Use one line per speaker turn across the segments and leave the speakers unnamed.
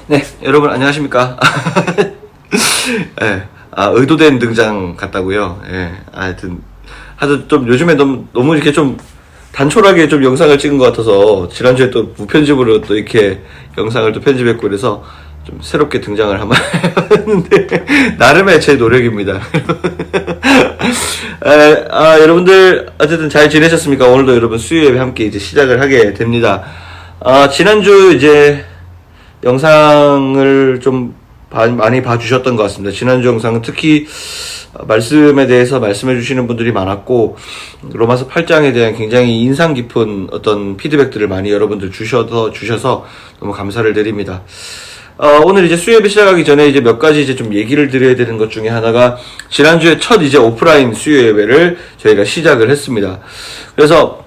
네, 여러분 안녕하십니까? 네, 의도된 등장 같다고요. 예, 하여튼 하도 좀 요즘에 너무 이렇게 좀 단촐하게 좀 영상을 찍은 것 같아서 지난주에 또 무편집으로 또 이렇게 영상을 또 편집했고 그래서 좀 새롭게 등장을 한번 했는데 나름의 제 노력입니다. 여러분들 어쨌든 잘 지내셨습니까? 오늘도 여러분 수요예배 함께 이제 시작을 하게 됩니다. 지난주 이제 영상을 좀 많이 봐주셨던 것 같습니다. 지난주 영상은 특히 말씀에 대해서 말씀해 주시는 분들이 많았고 로마서 8장에 대한 굉장히 인상 깊은 어떤 피드백들을 많이 여러분들 주셔서 너무 감사를 드립니다. 오늘 이제 수요예배 시작하기 전에 이제 몇 가지 이제 좀 얘기를 드려야 되는 것 중에 하나가 지난주에 첫 이제 오프라인 수요예배를 저희가 시작을 했습니다. 그래서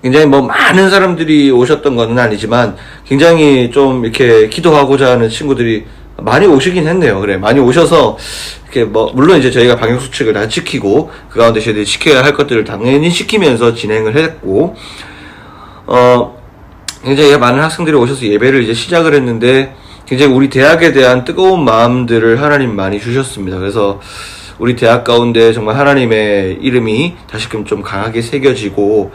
굉장히 많은 사람들이 오셨던 건 아니지만 굉장히 좀 이렇게 기도하고자 하는 친구들이 많이 오시긴 했네요. 그래, 많이 오셔서 이렇게 물론 이제 저희가 방역수칙을 다 지키고 그 가운데 저희들이 지켜야 할 것들을 당연히 지키면서 진행을 했고 굉장히 많은 학생들이 오셔서 예배를 이제 시작을 했는데 굉장히 우리 대학에 대한 뜨거운 마음들을 하나님 많이 주셨습니다. 그래서 우리 대학 가운데 정말 하나님의 이름이 다시금 좀 강하게 새겨지고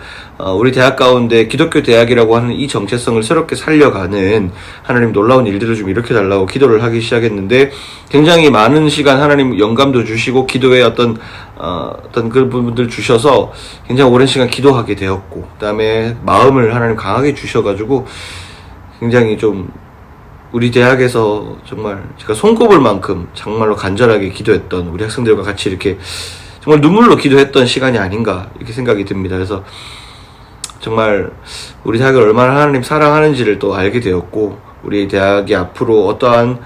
우리 대학 가운데 기독교 대학이라고 하는 이 정체성을 새롭게 살려가는 하나님 놀라운 일들을 좀 일으켜달라고 기도를 하기 시작했는데 굉장히 많은 시간 하나님 영감도 주시고 기도에 어떤 그 부분들 주셔서 굉장히 오랜 시간 기도하게 되었고 그 다음에 마음을 하나님 강하게 주셔가지고 굉장히 좀 우리 대학에서 정말 제가 손꼽을 만큼 정말로 간절하게 기도했던 우리 학생들과 같이 이렇게 정말 눈물로 기도했던 시간이 아닌가 이렇게 생각이 듭니다. 그래서 정말 우리 대학을 얼마나 하나님 사랑하는지를 또 알게 되었고 우리 대학이 앞으로 어떠한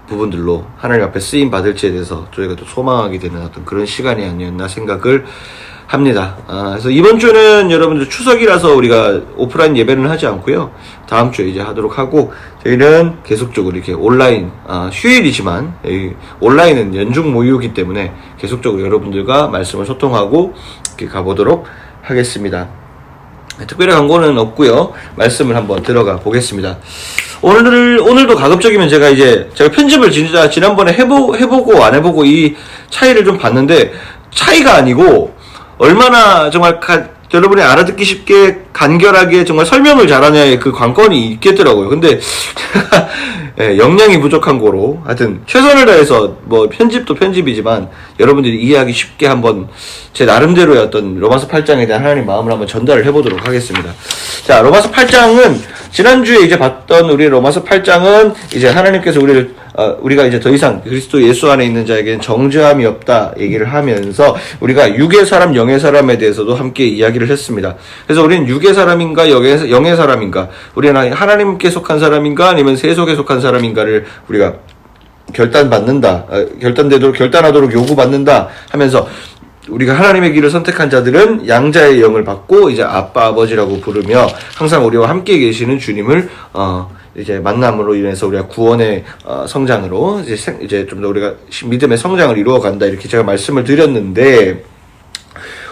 부분들로 하나님 앞에 쓰임 받을지에 대해서 저희가 또 소망하게 되는 어떤 그런 시간이 아니었나 생각을 합니다. 그래서 이번 주는 여러분들 추석이라서 우리가 오프라인 예배는 하지 않고요. 다음 주에 이제 하도록 하고 저희는 계속적으로 이렇게 온라인 휴일이지만 온라인은 연중 모유이기 때문에 계속적으로 여러분들과 말씀을 소통하고 이렇게 가보도록 하겠습니다. 특별히 광고는 없고요. 말씀을 한번 들어가 보겠습니다. 오늘도 가급적이면 제가 편집을 진짜 지난번에 해보고 안 해보고 이 차이를 좀 봤는데 차이가 아니고 얼마나 정말 여러분이 알아듣기 쉽게 간결하게 정말 설명을 잘하냐의 그 관건이 있겠더라고요. 근데 제가 역량이 부족한 거로 하여튼 최선을 다해서 편집도 편집이지만 여러분들이 이해하기 쉽게 한번 제 나름대로의 어떤 로마서 8장에 대한 하나님 마음을 한번 전달을 해보도록 하겠습니다. 자, 로마서 8장은 지난주에 이제 봤던 우리 로마서 8장은 이제 하나님께서 우리가 이제 더 이상 그리스도 예수 안에 있는 자에게는 정죄함이 없다 얘기를 하면서 우리가 육의 사람, 영의 사람에 대해서도 함께 이야기를 했습니다. 그래서 우리는 육의 사람인가, 영의 사람인가, 우리는 하나님께 속한 사람인가, 아니면 세속에 속한 사람인가를 우리가 결단하도록 요구받는다 하면서 우리가 하나님의 길을 선택한 자들은 양자의 영을 받고 이제 아빠 아버지라고 부르며 항상 우리와 함께 계시는 주님을 이제 만남으로 인해서 우리가 구원의 성장으로 이제 좀 더 우리가 믿음의 성장을 이루어 간다 이렇게 제가 말씀을 드렸는데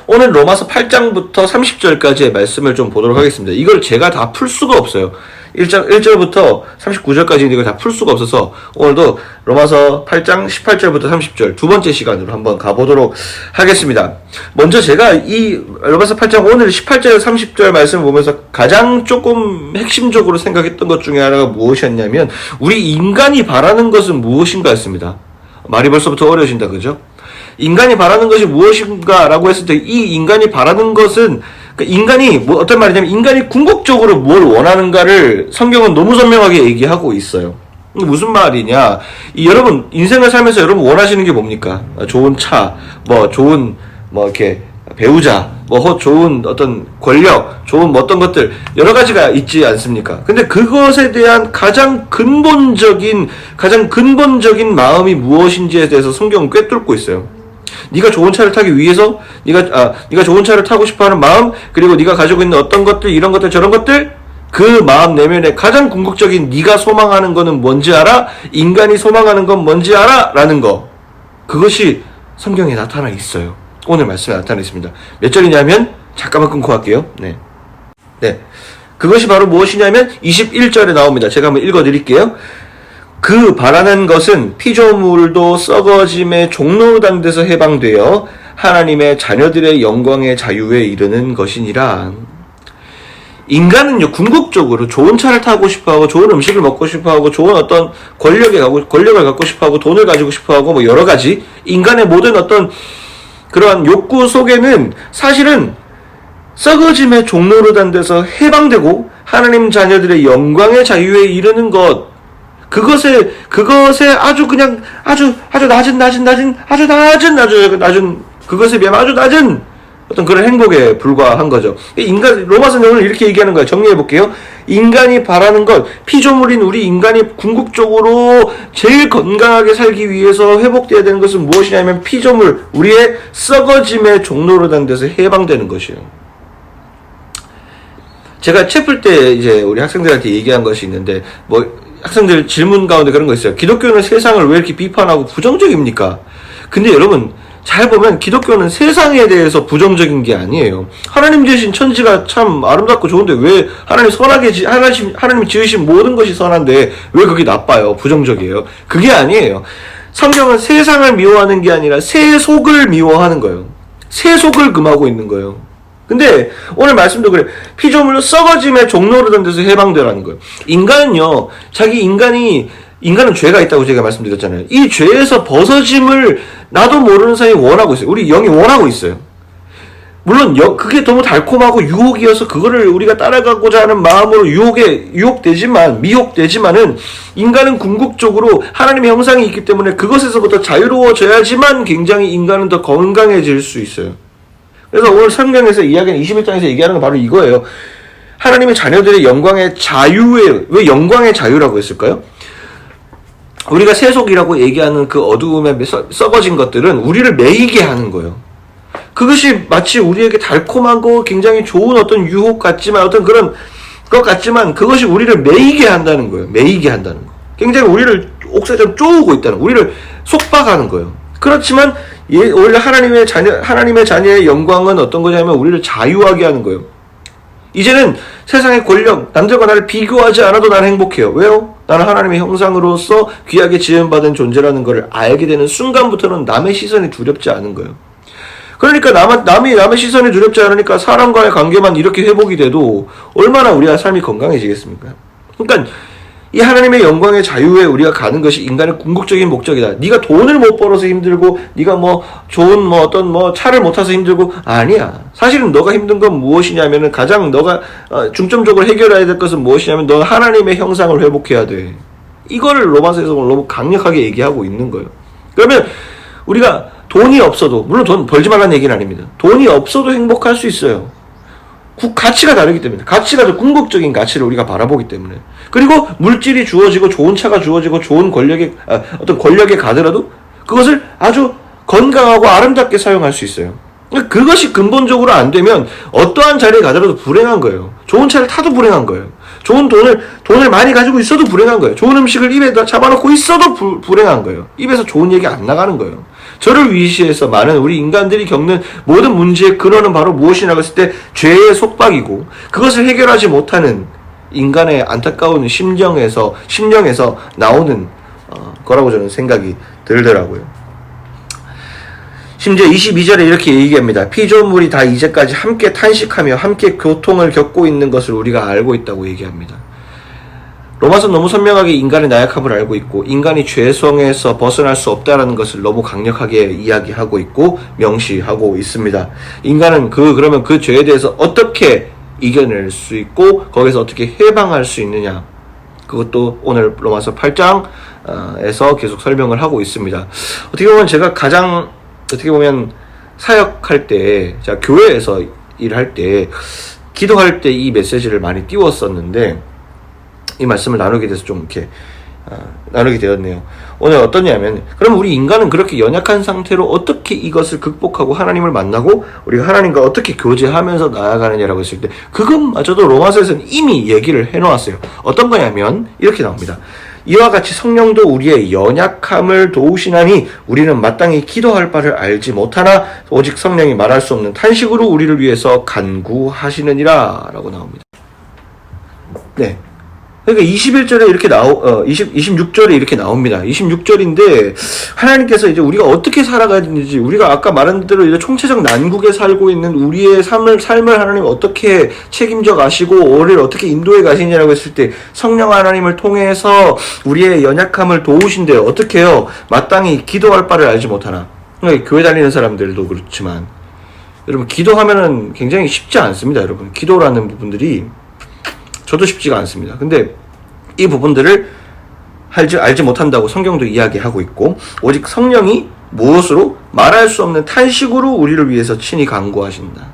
오늘 로마서 8장부터 30절까지의 말씀을 좀 보도록 하겠습니다. 이걸 제가 다 풀 수가 없어요. 1절부터 39절까지는 이걸 다 풀 수가 없어서 오늘도 로마서 8장 18절부터 30절 두 번째 시간으로 한번 가보도록 하겠습니다. 먼저 제가 이 로마서 8장 오늘 18절 30절 말씀을 보면서 가장 조금 핵심적으로 생각했던 것 중에 하나가 무엇이었냐면 우리 인간이 바라는 것은 무엇인가 였습니다. 말이 벌써부터 어려워진다, 그죠? 인간이 바라는 것이 무엇인가 라고 했을 때 이 인간이 바라는 것은 인간이 어떤 말이냐면 인간이 궁극적으로 뭘 원하는가를 성경은 너무 선명하게 얘기하고 있어요. 무슨 말이냐? 여러분 인생을 살면서 여러분 원하시는 게 뭡니까? 좋은 차, 좋은 이렇게 배우자, 좋은 어떤 권력, 좋은 어떤 것들 여러 가지가 있지 않습니까? 근데 그것에 대한 가장 근본적인 마음이 무엇인지에 대해서 성경은 꿰뚫고 있어요. 네가 좋은 차를 타기 위해서 네가 좋은 차를 타고 싶어하는 마음, 그리고 네가 가지고 있는 어떤 것들, 이런 것들, 저런 것들, 그 마음 내면에 가장 궁극적인 네가 소망하는 거는 뭔지 알아? 인간이 소망하는 건 뭔지 알아? 라는 거, 그것이 성경에 나타나 있어요. 오늘 말씀에 나타나 있습니다. 몇 절이냐면 잠깐만 끊고 할게요. 네. 그것이 바로 무엇이냐면 21절에 나옵니다. 제가 한번 읽어드릴게요. 그 바라는 것은 피조물도 썩어짐의 종로당 데서 해방되어 하나님의 자녀들의 영광의 자유에 이르는 것이니라. 인간은요, 궁극적으로 좋은 차를 타고 싶어하고, 좋은 음식을 먹고 싶어하고, 좋은 어떤 권력을 갖고 싶어하고, 돈을 가지고 싶어하고, 뭐 여러 가지 인간의 모든 어떤 그러한 욕구 속에는 사실은 썩어짐의 종로당 데서 해방되고 하나님 자녀들의 영광의 자유에 이르는 것, 그것에 아주 낮은 그것에 비하면 아주 낮은 어떤 그런 행복에 불과한 거죠. 로마서는 오늘 이렇게 얘기하는 거예요. 정리해 볼게요. 인간이 바라는 것, 피조물인 우리 인간이 궁극적으로 제일 건강하게 살기 위해서 회복되어야 되는 것은 무엇이냐면 피조물, 우리의 썩어짐의 종로로단 데서 해방되는 것이에요. 제가 채플 때 이제 우리 학생들한테 얘기한 것이 있는데, 학생들 질문 가운데 그런 거 있어요. 기독교는 세상을 왜 이렇게 비판하고 부정적입니까? 근데 여러분, 잘 보면 기독교는 세상에 대해서 부정적인 게 아니에요. 하나님 지으신 천지가 참 아름답고 좋은데 왜 하나님이 지으신 모든 것이 선한데 왜 그게 나빠요? 부정적이에요. 그게 아니에요. 성경은 세상을 미워하는 게 아니라 세속을 미워하는 거예요. 세속을 금하고 있는 거예요. 근데 오늘 말씀도 그래. 피조물로 썩어짐의 종로로던 데서 해방되라는 거예요. 인간은 죄가 있다고 제가 말씀드렸잖아요. 이 죄에서 벗어짐을 나도 모르는 사이에 원하고 있어요. 우리 영이 원하고 있어요. 물론 그게 너무 달콤하고 유혹이어서 그거를 우리가 따라가고자 하는 마음으로 미혹되지만은 인간은 궁극적으로 하나님의 형상이 있기 때문에 그것에서부터 자유로워져야지만 굉장히 인간은 더 건강해질 수 있어요. 그래서 오늘 성경에서 이야기하는 21장에서 얘기하는 건 바로 이거예요. 하나님의 자녀들의 영광의 자유에, 왜 영광의 자유라고 했을까요? 우리가 세속이라고 얘기하는 그 어두움에 썩어진 것들은 우리를 매이게 하는 거예요. 그것이 마치 우리에게 달콤하고 굉장히 좋은 어떤 유혹 같지만, 어떤 그런 것 같지만, 그것이 우리를 매이게 한다는 거예요. 매이게 한다는 거. 굉장히 우리를 옥새처럼 쪼우고 있다는 거. 우리를 속박하는 거예요. 그렇지만, 원래 하나님의 자녀의 영광은 어떤 거냐면 우리를 자유하게 하는 거예요. 이제는 세상의 권력, 남들과 나를 비교하지 않아도 나는 행복해요. 왜요? 나는 하나님의 형상으로서 귀하게 지음받은 존재라는 것을 알게 되는 순간부터는 남의 시선이 두렵지 않은 거예요. 그러니까 남의 시선이 두렵지 않으니까 사람과의 관계만 이렇게 회복이 돼도 얼마나 우리가 삶이 건강해지겠습니까? 그러니까 이 하나님의 영광의 자유에 우리가 가는 것이 인간의 궁극적인 목적이다. 네가 돈을 못 벌어서 힘들고, 네가 좋은 차를 못 타서 힘들고, 아니야. 사실은 너가 힘든 건 무엇이냐면은 가장 너가 중점적으로 해결해야 될 것은 무엇이냐면 너 하나님의 형상을 회복해야 돼. 이거를 로마서에서 너무 강력하게 얘기하고 있는 거예요. 그러면 우리가 돈이 없어도, 물론 돈 벌지 말라는 얘기는 아닙니다. 돈이 없어도 행복할 수 있어요. 가치가 다르기 때문에. 가치가 더 궁극적인 가치를 우리가 바라보기 때문에. 그리고 물질이 주어지고 좋은 차가 주어지고 좋은 어떤 권력에 가더라도 그것을 아주 건강하고 아름답게 사용할 수 있어요. 그것이 근본적으로 안 되면 어떠한 자리에 가더라도 불행한 거예요. 좋은 차를 타도 불행한 거예요. 좋은 돈을 많이 가지고 있어도 불행한 거예요. 좋은 음식을 입에다 잡아놓고 있어도 불행한 거예요. 입에서 좋은 얘기 안 나가는 거예요. 저를 위시해서 많은 우리 인간들이 겪는 모든 문제의 근원은 바로 무엇이냐고 했을 때 죄의 속박이고, 그것을 해결하지 못하는 인간의 안타까운 심령에서 나오는 거라고 저는 생각이 들더라고요. 심지어 22절에 이렇게 얘기합니다. 피조물이 다 이제까지 함께 탄식하며 함께 고통을 겪고 있는 것을 우리가 알고 있다고 얘기합니다. 로마서는 너무 선명하게 인간의 나약함을 알고 있고 인간이 죄성에서 벗어날 수 없다는 것을 너무 강력하게 이야기하고 있고 명시하고 있습니다. 인간은 그러면 그 죄에 대해서 어떻게 이겨낼 수 있고 거기서 어떻게 해방할 수 있느냐, 그것도 오늘 로마서 8장에서 계속 설명을 하고 있습니다. 어떻게 보면 제가 사역할 때, 제가 교회에서 일할 때, 기도할 때 이 메시지를 많이 띄웠었는데, 이 말씀을 나누게 돼서 좀 이렇게, 나누게 되었네요. 오늘 어떠냐면, 그럼 우리 인간은 그렇게 연약한 상태로 어떻게 이것을 극복하고 하나님을 만나고, 우리가 하나님과 어떻게 교제하면서 나아가느냐라고 했을 때, 그것마저도 로마서에서는 이미 얘기를 해놓았어요. 어떤 거냐면, 이렇게 나옵니다. 이와 같이 성령도 우리의 연약함을 도우시나니 우리는 마땅히 기도할 바를 알지 못하나 오직 성령이 말할 수 없는 탄식으로 우리를 위해서 간구하시느니라 라고 나옵니다. 네. 그러니까 21절에 이렇게 26절에 이렇게 나옵니다. 26절인데, 하나님께서 이제 우리가 어떻게 살아가야 되는지, 우리가 아까 말한 대로 이제 총체적 난국에 살고 있는 우리의 삶을 하나님 어떻게 책임져 가시고, 우리를 어떻게 인도해 가시냐라고 했을 때, 성령 하나님을 통해서 우리의 연약함을 도우신대요. 어떻게 해요? 마땅히 기도할 바를 알지 못하나. 그러니까 교회 다니는 사람들도 그렇지만, 여러분, 기도하면은 굉장히 쉽지 않습니다, 여러분. 기도라는 부분들이, 저도 쉽지가 않습니다. 근데 이 부분들을 알지 못한다고 성경도 이야기하고 있고, 오직 성령이 무엇으로 말할 수 없는 탄식으로 우리를 위해서 친히 간구하신다.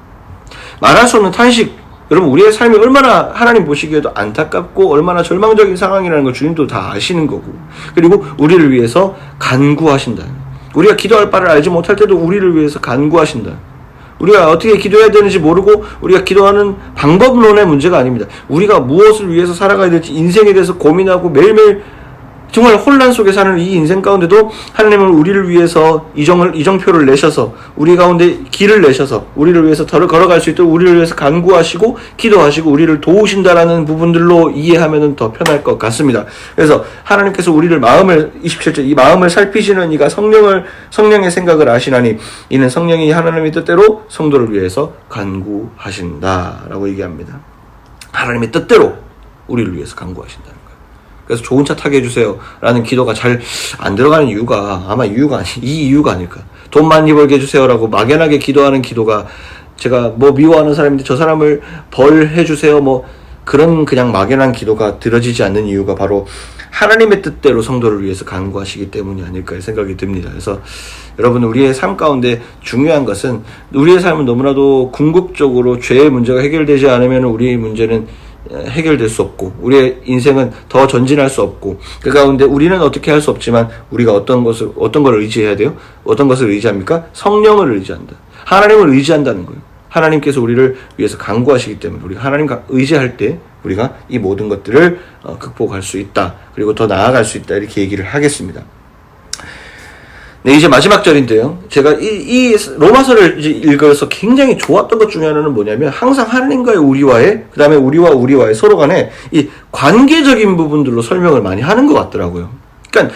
말할 수 없는 탄식. 여러분, 우리의 삶이 얼마나 하나님 보시기에도 안타깝고 얼마나 절망적인 상황이라는 걸 주님도 다 아시는 거고, 그리고 우리를 위해서 간구하신다. 우리가 기도할 바를 알지 못할 때도 우리를 위해서 간구하신다. 우리가 어떻게 기도해야 되는지 모르고 우리가 기도하는 방법론의 문제가 아닙니다. 우리가 무엇을 위해서 살아가야 될지 인생에 대해서 고민하고 매일매일 정말 혼란 속에 사는 이 인생 가운데도 하나님은 우리를 위해서 이정표를 내셔서 우리 가운데 길을 내셔서 우리를 위해서 걸어갈 수 있도록 우리를 위해서 간구하시고 기도하시고 우리를 도우신다라는 부분들로 이해하면 더 편할 것 같습니다. 그래서 하나님께서 우리를 27절 이 마음을 살피시는 이가 성령의 생각을 아시나니 이는 성령이 하나님의 뜻대로 성도를 위해서 간구하신다라고 얘기합니다. 하나님의 뜻대로 우리를 위해서 간구하신다. 그래서 좋은 차 타게 해주세요 라는 기도가 잘 안 들어가는 이유가 아마 이 이유가 아닐까. 돈 많이 벌게 해주세요 라고 막연하게 기도하는 기도가, 제가 뭐 미워하는 사람인데 저 사람을 벌해주세요 뭐 그런 그냥 막연한 기도가 들어지지 않는 이유가 바로 하나님의 뜻대로 성도를 위해서 간구하시기 때문이 아닐까 생각이 듭니다. 그래서 여러분, 우리의 삶 가운데 중요한 것은, 우리의 삶은 너무나도 궁극적으로 죄의 문제가 해결되지 않으면 우리의 문제는 해결될 수 없고 우리의 인생은 더 전진할 수 없고, 그 가운데 우리는 어떻게 할 수 없지만 우리가 어떤 걸 의지해야 돼요? 어떤 것을 의지합니까? 성령을 의지한다. 하나님을 의지한다는 거예요. 하나님께서 우리를 위해서 간구하시기 때문에 우리가 하나님과 의지할 때 우리가 이 모든 것들을 극복할 수 있다. 그리고 더 나아갈 수 있다. 이렇게 얘기를 하겠습니다. 네, 이제 마지막 절인데요. 제가 이 로마서를 이제 읽어서 굉장히 좋았던 것 중에 하나는 뭐냐면, 항상 하나님과의 우리와의, 그 다음에 우리와의 서로 간에 이 관계적인 부분들로 설명을 많이 하는 것 같더라고요. 그러니까,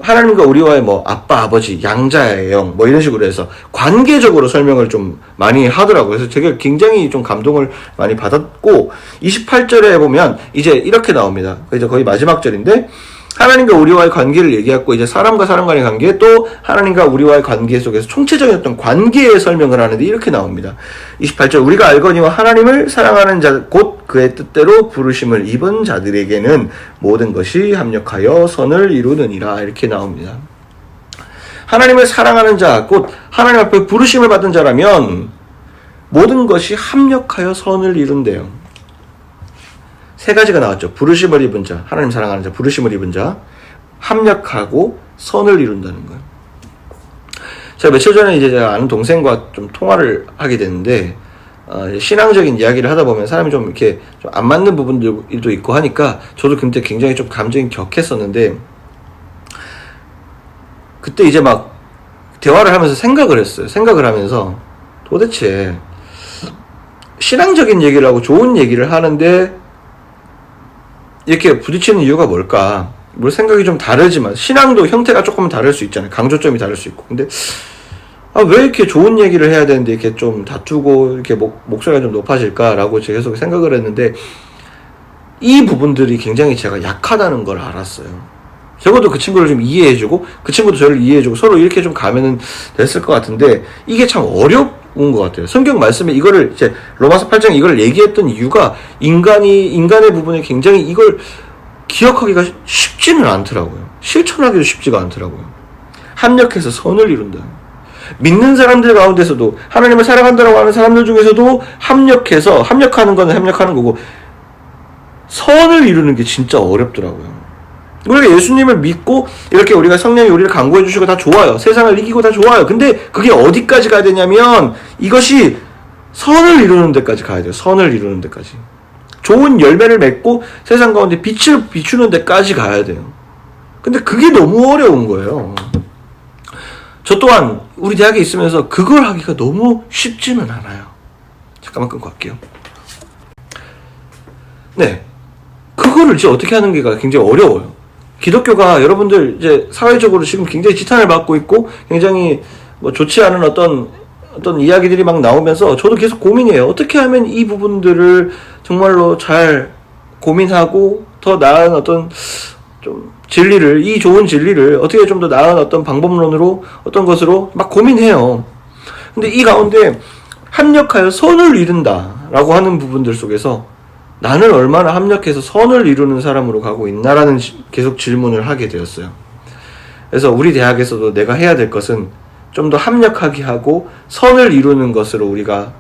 하나님과 우리와의 뭐, 아빠, 아버지, 양자의 영, 뭐 이런 식으로 해서 관계적으로 설명을 좀 많이 하더라고요. 그래서 제가 굉장히 좀 감동을 많이 받았고, 28절에 보면 이제 이렇게 나옵니다. 이제 거의 마지막 절인데, 하나님과 우리와의 관계를 얘기하고, 이제 사람과 사람 간의 관계, 또 하나님과 우리와의 관계 속에서 총체적인 어떤 관계의 설명을 하는데 이렇게 나옵니다. 28절, 우리가 알거니와 하나님을 사랑하는 자, 곧 그의 뜻대로 부르심을 입은 자들에게는 모든 것이 합력하여 선을 이루느니라. 이렇게 나옵니다. 하나님을 사랑하는 자, 곧 하나님 앞에 부르심을 받은 자라면 모든 것이 합력하여 선을 이룬대요. 세 가지가 나왔죠. 부르심을 입은 자, 하나님 사랑하는 자, 부르심을 입은 자, 합력하고 선을 이룬다는 거예요. 제가 며칠 전에 이제 제가 아는 동생과 좀 통화를 하게 됐는데, 신앙적인 이야기를 하다 보면 사람이 좀 이렇게 좀 안 맞는 부분들도 있고 하니까 저도 그때 굉장히 좀 감정이 격했었는데, 그때 이제 막 대화를 하면서 생각을 했어요. 생각을 하면서 도대체 신앙적인 얘기를 하고 좋은 얘기를 하는데 이렇게 부딪히는 이유가 뭘까? 뭐 생각이 좀 다르지만 신앙도 형태가 조금 다를 수 있잖아요. 강조점이 다를 수 있고. 근데 왜 이렇게 좋은 얘기를 해야 되는데 이렇게 좀 다투고 이렇게 목소리가 좀 높아질까라고 제가 계속 생각을 했는데, 이 부분들이 굉장히 제가 약하다는 걸 알았어요. 적어도 그 친구를 좀 이해해주고 그 친구도 저를 이해해주고 서로 이렇게 좀 가면은 됐을 것 같은데, 이게 참 어려운 것 같아요. 성경 말씀에 이거를 이제 로마서 8장 이걸 얘기했던 이유가 인간의 부분에 굉장히 이걸 기억하기가 쉽지는 않더라고요. 실천하기도 쉽지가 않더라고요. 합력해서 선을 이룬다. 믿는 사람들 가운데서도, 하나님을 사랑한다고 하는 사람들 중에서도 합력하는 건 합력하는 거고, 선을 이루는 게 진짜 어렵더라고요. 우리가 예수님을 믿고 이렇게 우리가 성령이 우리를 강구해 주시고 다 좋아요. 세상을 이기고 다 좋아요. 근데 그게 어디까지 가야 되냐면, 이것이 선을 이루는 데까지 가야 돼요. 선을 이루는 데까지. 좋은 열매를 맺고 세상 가운데 빛을 비추는 데까지 가야 돼요. 근데 그게 너무 어려운 거예요. 저 또한 우리 대학에 있으면서 그걸 하기가 너무 쉽지는 않아요. 잠깐만 끊고 갈게요. 네. 그거를 이제 어떻게 하는 게가 굉장히 어려워요. 기독교가 여러분들 이제 사회적으로 지금 굉장히 지탄을 받고 있고 굉장히 뭐 좋지 않은 어떤 이야기들이 막 나오면서 저도 계속 고민이에요. 어떻게 하면 이 부분들을 정말로 잘 고민하고 더 나은 어떤 좀 진리를, 이 좋은 진리를 어떻게 좀 더 나은 어떤 방법론으로 어떤 것으로 막 고민해요. 근데 이 가운데 합력하여 선을 이룬다 라고 하는 부분들 속에서 나는 얼마나 합력해서 선을 이루는 사람으로 가고 있나라는 계속 질문을 하게 되었어요. 그래서 우리 대학에서도 내가 해야 될 것은 좀 더 합력하게 하고 선을 이루는 것으로 우리가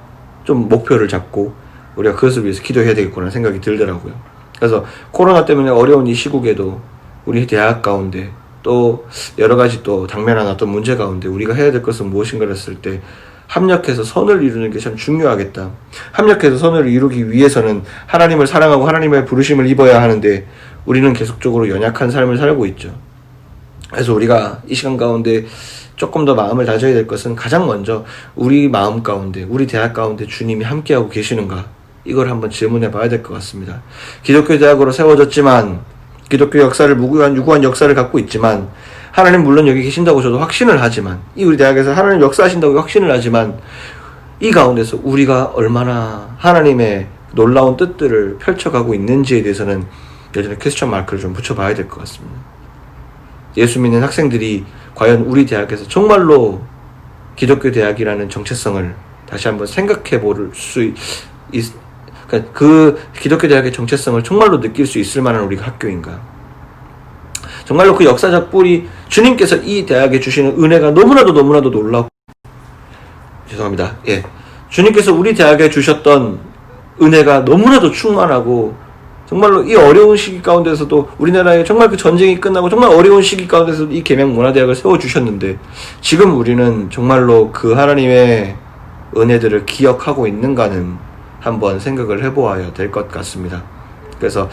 좀 목표를 잡고 우리가 그것을 위해서 기도해야 되겠구나 생각이 들더라고요. 그래서 코로나 때문에 어려운 이 시국에도 우리 대학 가운데 또 여러 가지 또 당면한 어떤 문제 가운데 우리가 해야 될 것은 무엇인가 했을 때 합력해서 선을 이루는 게 참 중요하겠다. 합력해서 선을 이루기 위해서는 하나님을 사랑하고 하나님의 부르심을 입어야 하는데 우리는 계속적으로 연약한 삶을 살고 있죠. 그래서 우리가 이 시간 가운데 조금 더 마음을 다져야 될 것은 가장 먼저 우리 마음 가운데, 우리 대학 가운데 주님이 함께하고 계시는가? 이걸 한번 질문해 봐야 될 것 같습니다. 기독교 대학으로 세워졌지만, 기독교 역사를 유구한 역사를 갖고 있지만, 하나님 물론 여기 계신다고 저도 확신을 하지만, 이 우리 대학에서 하나님 역사하신다고 확신을 하지만, 이 가운데서 우리가 얼마나 하나님의 놀라운 뜻들을 펼쳐가고 있는지에 대해서는 여전히 퀘스천 마크를 좀 붙여봐야 될 것 같습니다. 예수 믿는 학생들이 과연 우리 대학에서 정말로 기독교 대학이라는 정체성을 다시 한번 생각해 볼 수 그러니까 그 기독교 대학의 정체성을 정말로 느낄 수 있을 만한 우리가 학교인가? 정말로 그 역사적 뿌리, 주님께서 이 대학에 주시는 은혜가 너무나도 놀랍고, 죄송합니다. 예. 주님께서 우리 대학에 주셨던 은혜가 너무나도 충만하고, 정말로 이 어려운 시기 가운데서도 우리나라에 정말 그 전쟁이 끝나고 정말 어려운 시기 가운데서 이 계명문화대학을 세워주셨는데, 지금 우리는 정말로 그 하나님의 은혜들을 기억하고 있는가는 한번 생각을 해보아야 될 것 같습니다. 그래서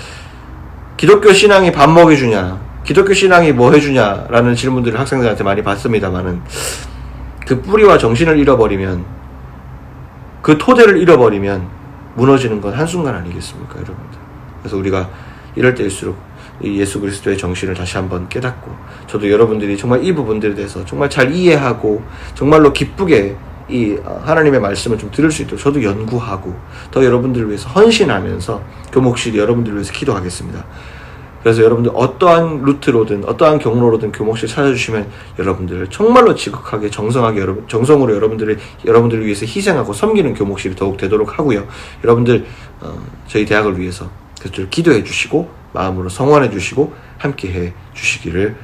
기독교 신앙이 밥 먹여주냐, 기독교 신앙이 뭐 해주냐라는 질문들을 학생들한테 많이 받습니다만은, 그 뿌리와 정신을 잃어버리면, 그 토대를 잃어버리면 무너지는 건 한순간 아니겠습니까, 여러분들? 그래서 우리가 이럴 때일수록 이 예수 그리스도의 정신을 다시 한번 깨닫고, 저도 여러분들이 정말 이 부분들에 대해서 정말 잘 이해하고 정말로 기쁘게 이 하나님의 말씀을 좀 들을 수 있도록 저도 연구하고 더 여러분들을 위해서 헌신하면서 교목실이 여러분들을 위해서 기도하겠습니다. 그래서 여러분들 어떠한 루트로든 어떠한 경로로든 교목실 찾아주시면 여러분들을 정말로 지극하게 정성하게 정성으로 여러분들을 위해서 희생하고 섬기는 교목실이 더욱 되도록 하고요. 여러분들 저희 대학을 위해서 그것을 기도해 주시고 마음으로 성원해 주시고 함께 해 주시기를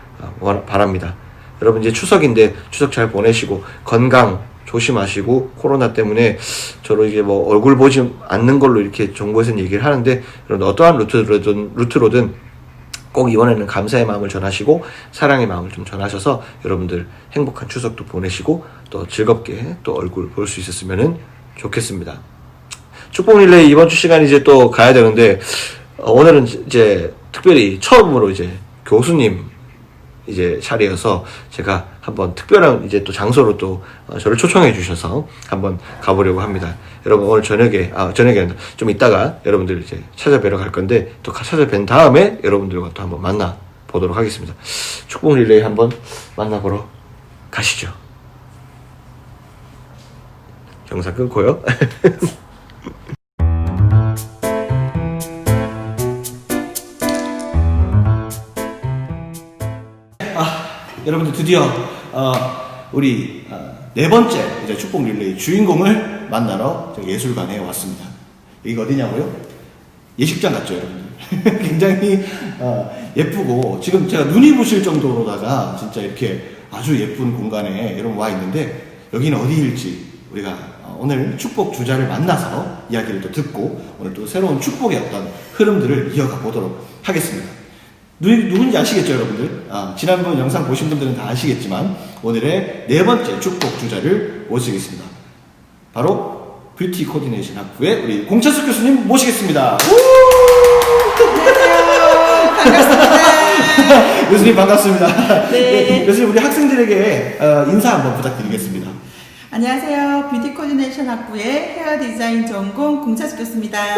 바랍니다. 여러분 이제 추석인데 추석 잘 보내시고 건강 조심하시고, 코로나 때문에 저로 이게 뭐 얼굴 보지 않는 걸로 이렇게 정부에서는 얘기를 하는데, 여러분 어떠한 루트로든 꼭 이번에는 감사의 마음을 전하시고 사랑의 마음을 좀 전하셔서 여러분들 행복한 추석도 보내시고 또 즐겁게 또 얼굴 볼 수 있었으면 좋겠습니다. 축복 릴레이 이번 주 시간 이제 또 가야 되는데, 오늘은 이제 특별히 처음으로 이제 교수님 이제 자리여서 제가 한번 특별한 이제 또 장소로 또 저를 초청해 주셔서 한번 가보려고 합니다. 여러분 오늘 저녁에 아니라 좀 이따가 여러분들 이제 찾아뵈러 갈 건데, 또 찾아뵌 다음에 여러분들과 또 한번 만나 보도록 하겠습니다. 축복 릴레이 한번 만나보러 가시죠. 영상 끊고요. 여러분들 드디어 우리 네 번째 이제 축복 릴레이 주인공을 만나러 예술관에 왔습니다. 여기가 어디냐고요? 예식장 같죠, 여러분들? 굉장히 예쁘고, 지금 제가 눈이 부실 정도로다가 진짜 이렇게 아주 예쁜 공간에 여러분 와 있는데, 여기는 어디일지 우리가 오늘 축복 주자를 만나서 이야기를 또 듣고 오늘 또 새로운 축복의 어떤 흐름들을 이어가 보도록 하겠습니다. 누군지 아시겠죠, 여러분들? 지난번 영상 보신 분들은 다 아시겠지만 오늘의 네 번째 축복 주자를 모시겠습니다. 바로 뷰티 코디네이션 학부의 우리 공찬숙 교수님 모시겠습니다.
안녕하세요. 반갑습니다.
교수님 반갑습니다.
네.
교수님 우리 학생들에게 인사 한번 부탁드리겠습니다.
안녕하세요. 뷰티 코디네이션 학부의 헤어 디자인 전공 공찬숙 교수입니다.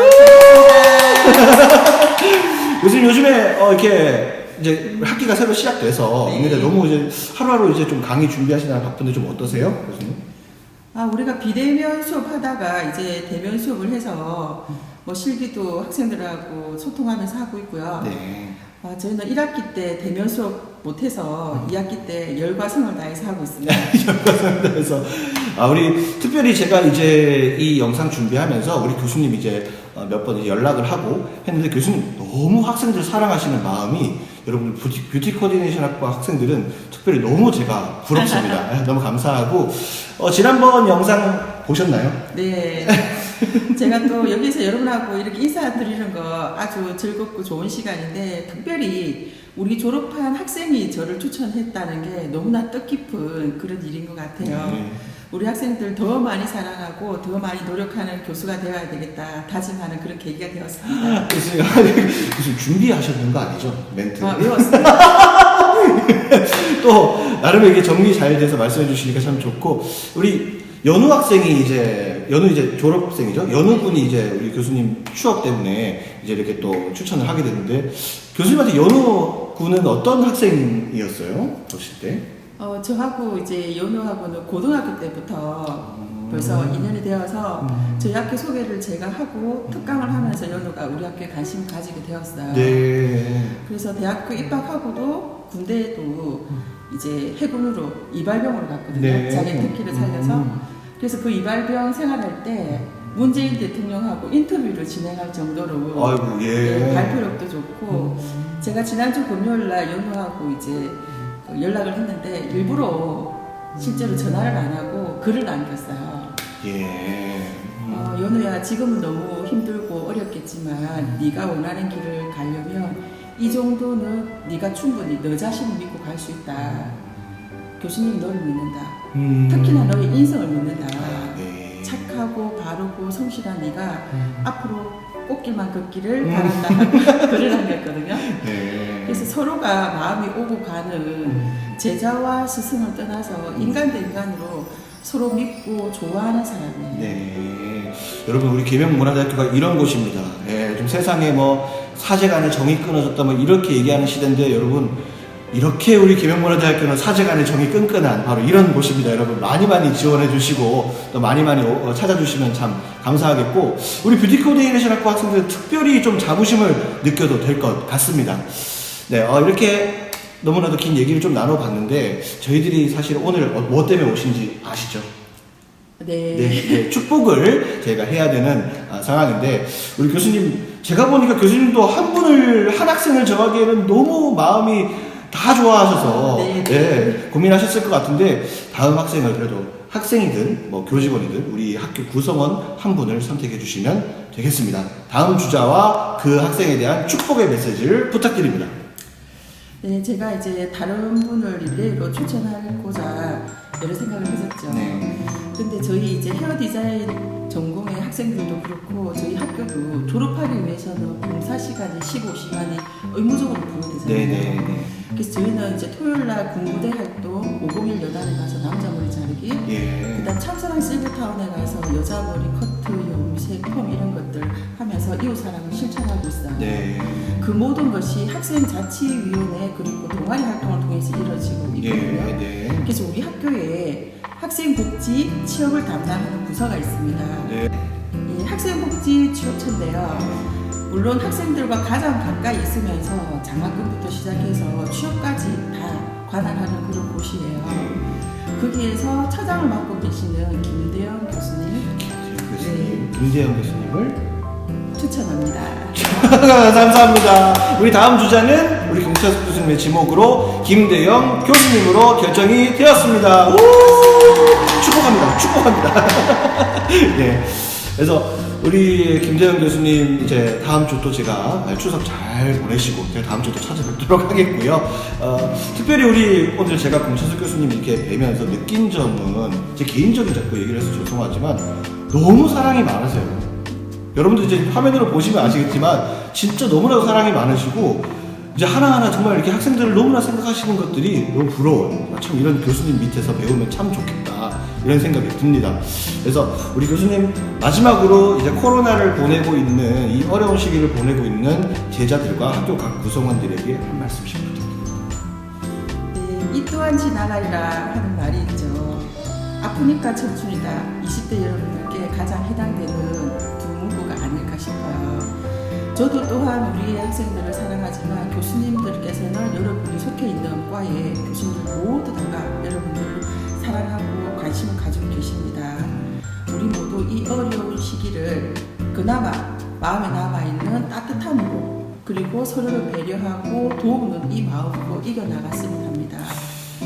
교수님 요즘에 이렇게 이제 학기가 새로 시작돼서 있는데 너무 이제 하루하루 이제 좀 강의 준비하시느라 바쁜데 좀 어떠세요, 교수님?
우리가 비대면 수업하다가 이제 대면 수업을 해서 뭐 실기도 학생들하고 소통하면서 하고 있고요.
네.
저희는 1학기 때 대면 수업 못해서 2학기 때 열과 성을 다해서 하고 있습니다.
그래서 우리 특별히 제가 이제 이 영상 준비하면서 우리 교수님 이제 몇 번 연락을 하고 했는데 교수님 너무 학생들 사랑하시는 마음이 여러분 뷰티 코디네이션 학과 학생들은 특별히 너무 제가 부럽습니다. 너무 감사하고 지난번 영상 보셨나요?
네. 제가 또 여기서 여러분하고 이렇게 인사드리는 거 아주 즐겁고 좋은 시간인데 특별히 우리 졸업한 학생이 저를 추천했다는 게 너무나 뜻깊은 그런 일인 것 같아요. 우리 학생들 더 많이 사랑하고 더 많이 노력하는 교수가 되어야 되겠다 다짐하는 그런 계기가 되었습니다.
교수님 준비하셨는 거 아니죠? 멘트.
외웠습니다.
또 나름 이게 정리 잘 돼서 말씀해 주시니까 참 좋고 우리 연우 학생이 이제 졸업생이죠. 연우 군이 이제 우리 교수님 추억 때문에 이제 이렇게 또 추천을 하게 됐는데 교수님한테 연우 군은 어떤 학생이었어요? 보실 때?
저하고 이제 연우하고는 고등학교 때부터 벌써 인연이 되어서 저희 학교 소개를 제가 하고 특강을 하면서 연우가 우리 학교에 관심을 가지게 되었어요.
네.
그래서 대학교 입학하고도 군대에도 이제 해군으로 이발병으로 갔거든요.
네.
자기 특기를 살려서. 그래서 그 이발병 생활할 때 문재인 대통령하고 인터뷰를 진행할 정도로
아이고, 예.
발표력도 좋고 제가 지난주 금요일 날 연우하고 이제 연락을 했는데 일부러 실제로 전화를 안 하고 글을 남겼어요.
예.
연우야 지금은 너무 힘들고 어렵겠지만 네가 원하는 길을 가려면 이 정도는 네가 충분히 너 자신을 믿고 갈 수 있다. 교수님 너를 믿는다. 특히나 너의 인성을 믿는다.
네.
착하고 바르고 성실한 네가 앞으로 꽃길만 걷기를 바란다 하고 글을 남겼거든요.
네.
그래서 서로가 마음이 오고 가는 제자와 스승을 떠나서 인간 대 인간으로 서로 믿고 좋아하는 사람이에요.
네. 여러분 우리 계명문화대학교가 이런 곳입니다. 예, 좀 세상에 뭐 사제간의 정이 끊어졌다 뭐 이렇게 얘기하는 시대인데 여러분 이렇게 우리 계명문화대학교는 사제간의 정이 끈끈한 바로 이런 곳입니다. 여러분 많이 지원해 주시고 또 많이 찾아주시면 참 감사하겠고 우리 뷰티 코디네이션 학과 학생들은 특별히 좀 자부심을 느껴도 될 것 같습니다. 네, 이렇게 너무나도 긴 얘기를 좀 나눠봤는데 저희들이 사실 오늘 뭐 때문에 오신지 아시죠? 네, 축복을 저희가 해야 되는 상황인데 우리 교수님 제가 보니까 교수님도 한 학생을 정하기에는 너무 마음이 다 좋아하셔서 고민하셨을 것 같은데 다음 학생을 그래도 학생이든 뭐 교직원이든 우리 학교 구성원 한 분을 선택해 주시면 되겠습니다. 다음 주자와 그 학생에 대한 축복의 메시지를 부탁드립니다.
네, 제가 이제 다른 분을 릴레이로 추천하고자 여러 생각을 했었죠. 근데 저희 이제 헤어 디자인 전공의 학생들도 그렇고 저희 학교도 졸업하기 위해서는 봉사 시간이 15시간이 의무적으로 부여되잖아요. 그래서 저희는 이제 토요일 날 군부대 활동 501 여단에 가서 남자 머리 자르기, 그다음 참사랑 실버타운에 가서 여자 머리 커트, 염색, 펌 이런 것들 하면서 이웃 사랑을 실천하고 있어요. 그 모든 것이 학생 자치위원회 그리고 동아리 활동을 통해서 이루어지고 있거든요. 그래서 우리 학교에 학생복지 취업을 담당하는 부서가 있습니다. 이 학생복지 취업처인데요. 물론 학생들과 가장 가까이 있으면서 장학금부터 시작해서 취업까지 다 관할하는 그런 곳이에요. 거기에서 처장을 맡고 계시는 김대영 교수님,
김대영 교수님을
추천합니다.
감사합니다. 우리 다음 주자는 우리 경찰서 교수님의 지목으로 김대영 교수님으로 결정이 되었습니다. 축복합니다. 네. 그래서 우리 김대영 교수님 이제 다음 주 또 제가 추석 잘 보내시고 제가 다음 주도 찾아뵙도록 하겠고요. 특별히 우리 오늘 제가 공찬석 교수님 이렇게 뵈면서 느낀 점은 제 개인적인 자꾸 얘기를 해서 죄송하지만 너무 사랑이 많으세요. 여러분들 이제 화면으로 보시면 아시겠지만 진짜 너무나도 사랑이 많으시고 이제 하나하나 정말 이렇게 학생들을 너무나 생각하시는 것들이 너무 부러워요. 아, 참 이런 교수님 밑에서 배우면 참 좋겠다 이런 생각이 듭니다. 그래서 우리 교수님 마지막으로 이제 코로나를 보내고 있는 이 어려운 시기를 보내고 있는 제자들과 학교 각 구성원들에게 한 말씀씩 부탁드립니다.
네, 이 또한 지나가리라 하는 말이 있죠. 아프니까 청춘이다. 20대 여러분들께 가장 해당되는 두 문구가 아닐까 싶어요. 저도 또한 우리의 학생들을 사랑하지만 교수님들께서는 여러분이 속해 있는 과의 교수님들 모두 다가 여러분들을 사랑하고 관심을 가지고 계십니다. 우리 모두 이 어려운 시기를 그나마 마음에 남아있는 따뜻함으로 그리고 서로를 배려하고 도우는 이 마음으로 이겨나갔으면 합니다.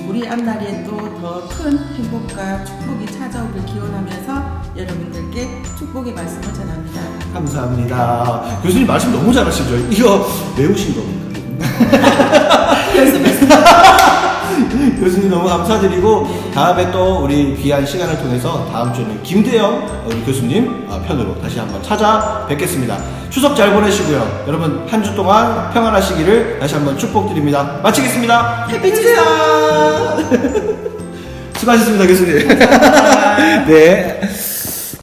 우리 앞날에 또 더 큰 행복과 축복이 찾아오길 기원하면서 여러분들께 축복의 말씀을 전합니다.
감사합니다. 교수님 말씀 너무 잘하시죠? 이거 외우신 겁니까? 교수님 너무 감사드리고 다음에 또 우리 귀한 시간을 통해서 다음 주에는 김대영 우리 교수님 편으로 다시 한번 찾아뵙겠습니다. 추석 잘 보내시고요. 여러분 한 주 동안 평안하시기를 다시 한번 축복드립니다. 마치겠습니다.
해피 추석!
수고하셨습니다, 교수님. 네.